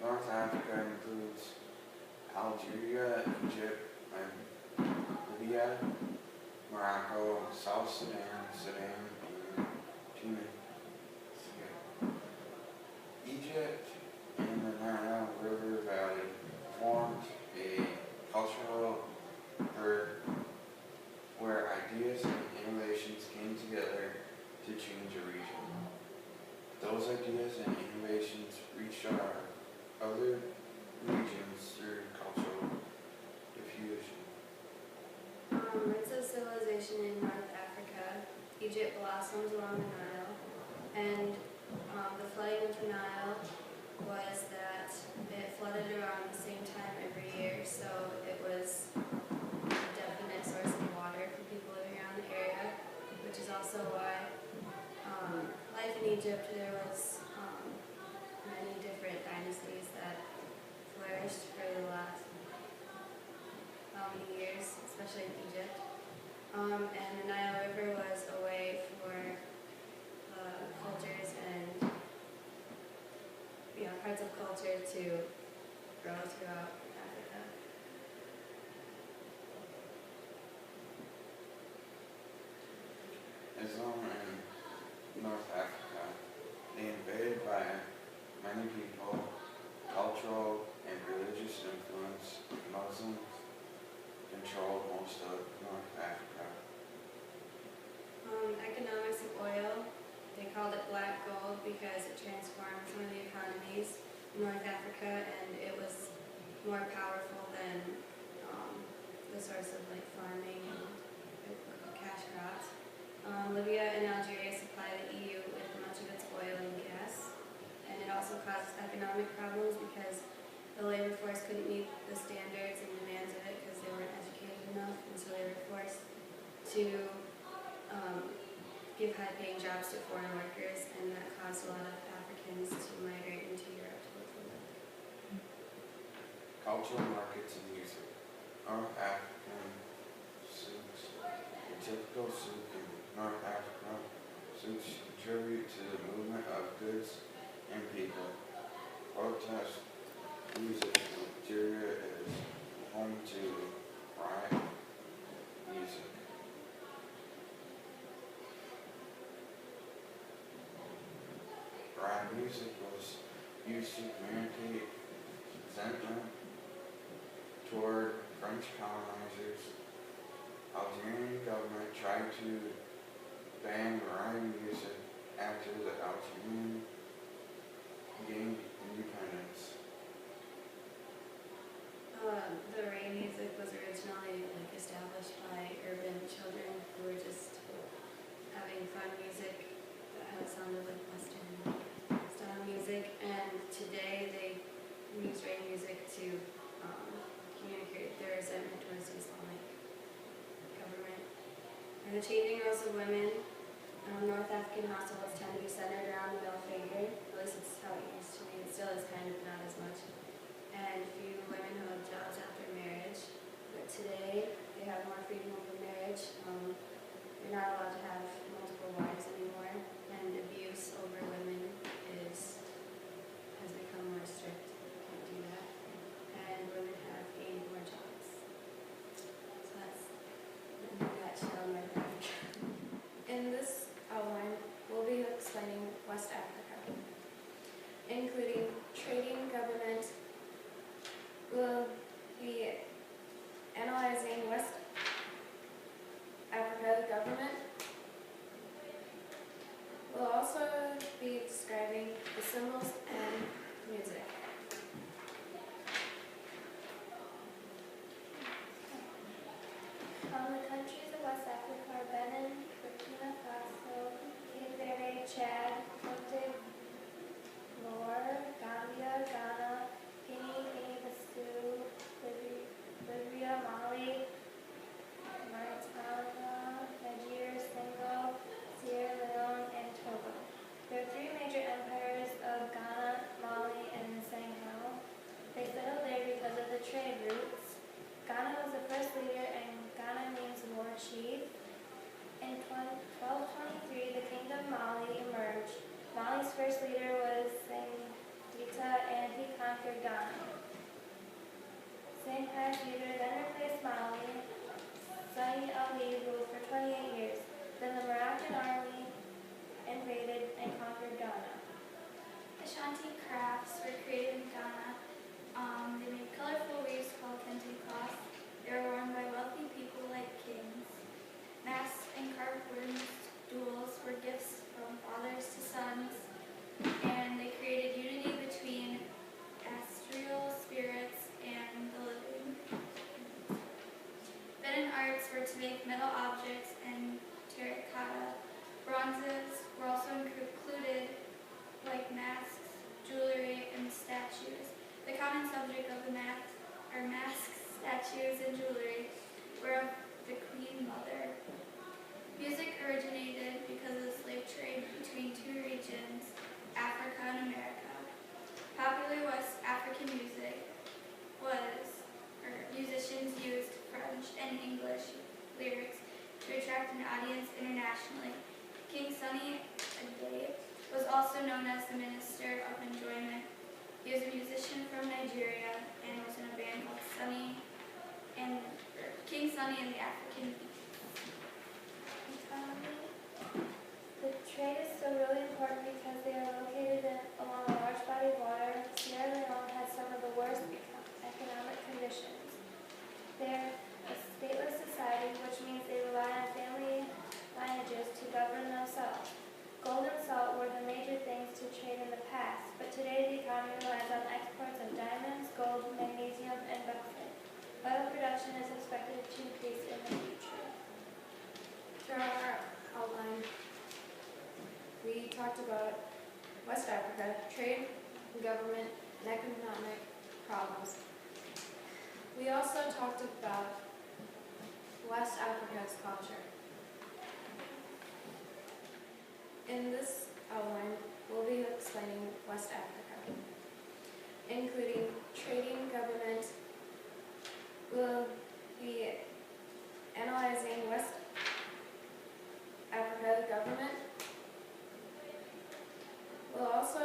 North Africa includes Algeria, Egypt, and Libya, Morocco, South Sudan, and Tunisia. Egypt and the Nile River Valley formed a cultural hub where ideas and innovations came together to change a region. Those ideas and innovations reached our other regions through cultural diffusion. Roots of civilization in North Africa. Egypt blossoms along the Nile, and the flooding of the Nile was that it flooded around the same time every year, so it was a definite source of water for people living around the area, which is also why life in Egypt, there was many different dynasties that flourished for the last how many years, especially in Egypt. And the Nile River was a way for cultures and parts of culture to grow throughout Africa. Islam in North Africa, they invaded by many people, cultural and religious influence. Muslims controlled most of North Africa. Economics of oil, they called it black gold because it transformed some of the economies in North Africa, and it was more powerful than the source of like farming and cash crops. Libya and Algeria supply the EU with much of its oil and gas, and it also caused economic problems because the labor force couldn't meet the standards and demands of it because they weren't educated enough, and so they were forced to give high-paying jobs to foreign workers, and that caused a lot of Africans to migrate into Europe to look for work. Cultural markets and music. North African souks. A typical souk in North Africa, souks contribute to the movement of goods and people. Protest music in Algeria is home to riot music. Riot music was used to communicate resentment toward French colonizers. Algerian government tried to ban riot music after the Algerian gained independence. The rain music was originally established by urban children who were just having fun music that sounded like Western style music, and today they use rain music to communicate their resentment towards the Islamic government. And the changing roles of women. North African households tend to be centered around the male figure. At least it's how it used to be. It still is kind of not as much. And few women who have jobs after marriage. But today, they have more freedom over marriage. You're not allowed to have multiple wives anymore. And abuse over women has become more strict. You can't do that. And women have gained more jobs. So that's in a nutshell North Africa. In this outline, we'll be explaining West Africa, including trading, government. We'll be analyzing West Africa government. We'll also be describing the symbols and music. The countries of West Africa are Benin, Burkina Faso, Cape Verde, Chad, Cote d'Ivoire, Gambia, Ghana, Ashanti crafts were created in Ghana. They made colorful wreaths called kente cloths. They were worn by wealthy people like kings. Masks and carved wooden stools were gifts from fathers to sons, and they created unity between astral spirits and the living. Benin arts were to make metal objects and terracotta. Bronzes were also included, like masks, jewelry, and statues. The common subject of the masks, statues, and jewelry were of the Queen Mother. Music originated because of the slave trade between two regions, Africa and America. Popular West African music musicians used French and English lyrics to attract an audience internationally. King Sunny Ade was also known as the Minister of Enjoyment. He was a musician from Nigeria and was in a band called King Sunny and the African Beats. The trade is still really important because they are located along a large body of water. Sierra Leone has some of the worst economic conditions. They're a stateless society, which means they rely on family lineages to govern themselves. Gold and salt were the major things to trade in the past, but today the economy relies on exports of diamonds, gold, magnesium, and bauxite. Oil production is expected to increase in the future. Throughout our outline, we talked about West Africa, trade, government, and economic problems. We also talked about West Africa's culture. In this outline, we'll be explaining West Africa, including trading, government. We'll be analyzing West Africa government. We'll also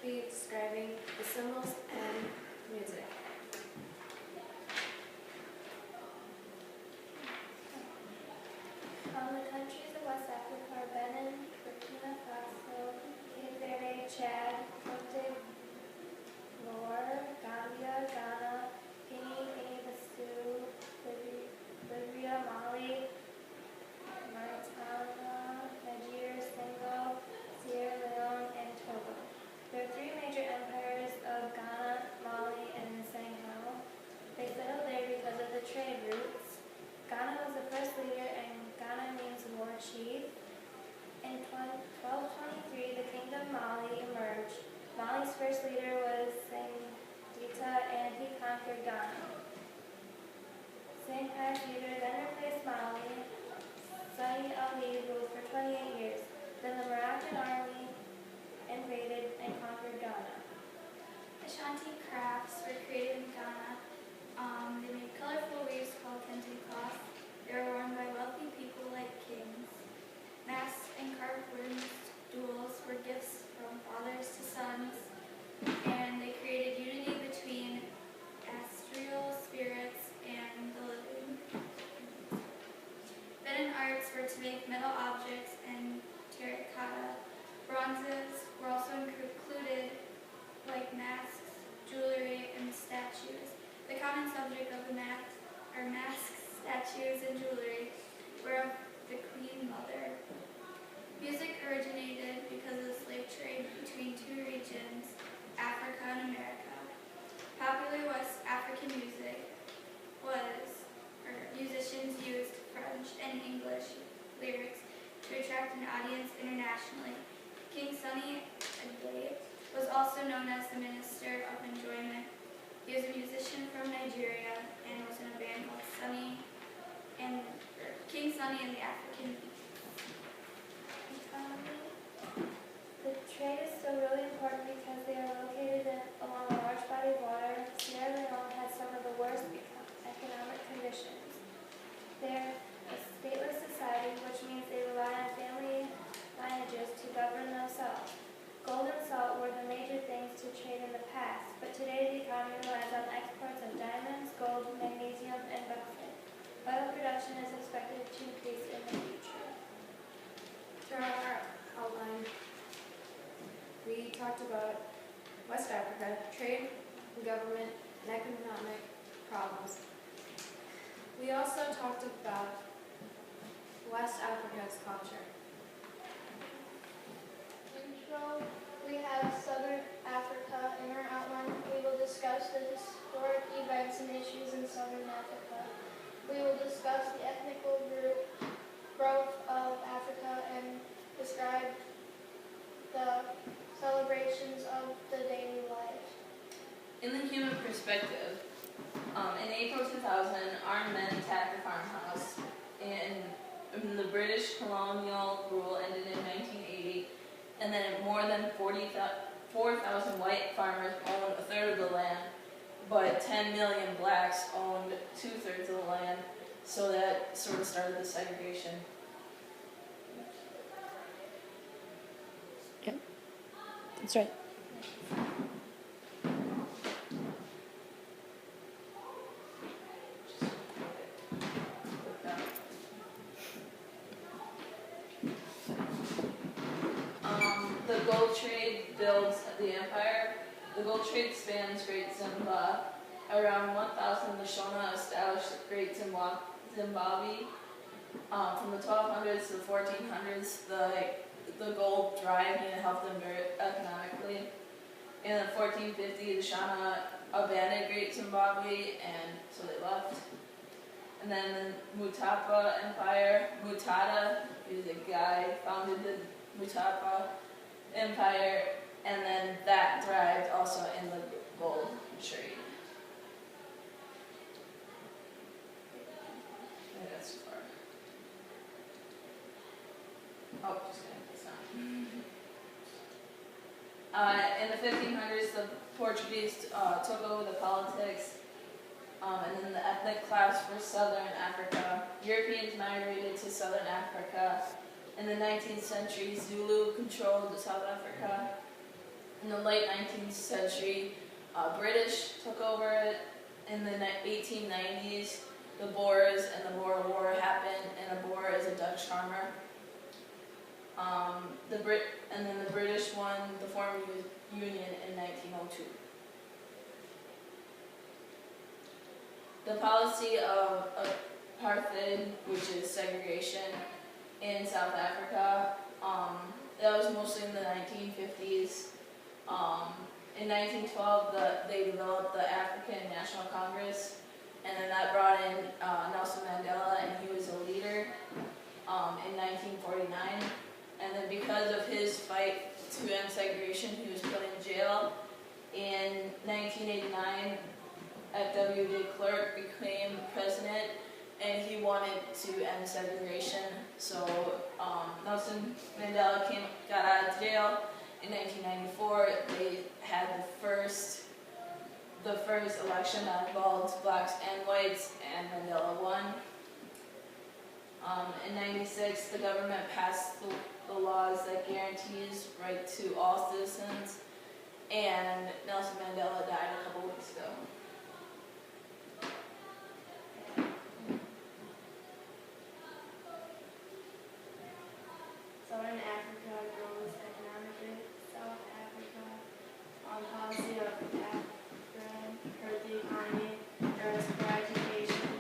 be describing the symbols and music. The countries of West Africa are Benin, Burkina Faso, Cape Verde, Chad, Cote d'Ivoire, Gambia, Ghana, Guinea-Bissau, Libya, Mali, Mauritania, Niger, Senegal, Sierra Leone, and Togo. There are three major empires of Ghana, Mali, and Senegal. They settled there because of the trade routes. Ghana was the first leader, and Ghana means war chief. In 1223, the Kingdom of Mali emerged. Mali's first leader was Singita, and he conquered Ghana. Shanghai's leader then replaced Mali. Said Ali ruled for 28 years. Then the Moroccan army invaded and conquered Ghana. Ashanti crafts were created in Ghana. They made colorful wreaths called kente cloths. They were worn by wealthy people like kings. Masks and carved wooden stools were gifts from fathers to sons, and they created unity between astral spirits and the living. Benin arts were to make metal objects and terracotta. Bronzes were also included, like masks, jewelry, and statues. The common subject of the masks, statues, and jewelry were of the Queen Mother. Music originated because of the slave trade between two regions, Africa and America. Popular West African music musicians used French and English lyrics to attract an audience internationally. King Sunny Ade was also known as the Minister of Enjoyment. He was a musician from Nigeria and was in a band called King Sunny and the African Beats. The trade is still really important because they are located along a large body of water. Sierra Leone has some of the worst economic conditions. They're a stateless society, which means they rely on family lineages to govern themselves. Gold and salt were the major things to trade in the past, but today the economy relies on exports of diamonds, gold, magnesium, and bauxite. Oil production is expected to increase in the future. Throughout our outline, we talked about West Africa, trade, government, and economic problems. We also talked about West Africa's culture. Intro, we have Southern Africa. In our outline, we will discuss the historic events and issues in Southern Africa. We will discuss the ethnical growth of Africa and describe the celebrations of the daily life. In the human perspective, in April 2000, armed men attacked a farmhouse, and the British colonial rule ended in 1980, and then more than 4,000 white farmers owned a third of the land, but 10 million blacks owned 2/3 of the land, so that sort of started the segregation. Yep, that's right. The gold trade builds the empire. The gold trade spans Great Zimbabwe. Around 1000, the Shona established Great Zimbabwe. From the 1200s to the 1400s, the gold thrived and helped them very economically. In the 1450, the Shona abandoned Great Zimbabwe, and so they left. And then the Mutapa Empire, Mutada is a guy, founded the Mutapa Empire, and then that thrived also in the gold trade. I think that's too far. Oh, just gonna put this down. In the 1500s, the Portuguese took over the politics, and then the ethnic class for Southern Africa. Europeans migrated to Southern Africa. In the 19th century, Zulu controlled South Africa. In the late 19th century, British took over it. In the 1890s, the Boers and the Boer War happened, and a Boer is a Dutch farmer. And then the British won the Foreign Union in 1902. The policy of apartheid, which is segregation in South Africa, that was mostly in the 1950s. In 1912, they developed the African National Congress, and then that brought in Nelson Mandela, and he was a leader in 1949. And then because of his fight to end segregation, he was put in jail. In 1989, F.W. de Klerk became president, and he wanted to end segregation. So Nelson Mandela got out of jail. In 1994, they had the first election that involved blacks and whites, and Mandela won. In 96, the government passed the laws that guarantees right to all citizens, and Nelson Mandela died a couple weeks ago. Southern Africa grows economically. South Africa, policy of African hurt the economy. There is poor education,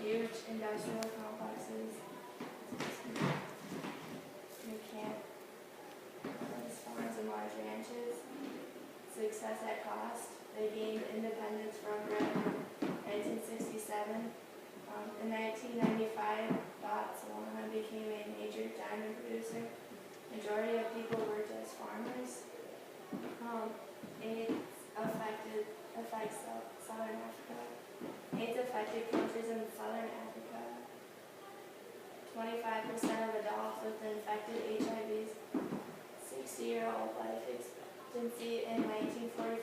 huge industrial complexes. You can't farms and large ranches. Success at cost. They gained independence from Britain in 1967. In 1995, Botswana became a major diamond producer. Majority of people worked as farmers. AIDS affects Southern Africa. AIDS affected countries in Southern Africa. 25% of adults with infected HIV's 60-year-old life expectancy in 1945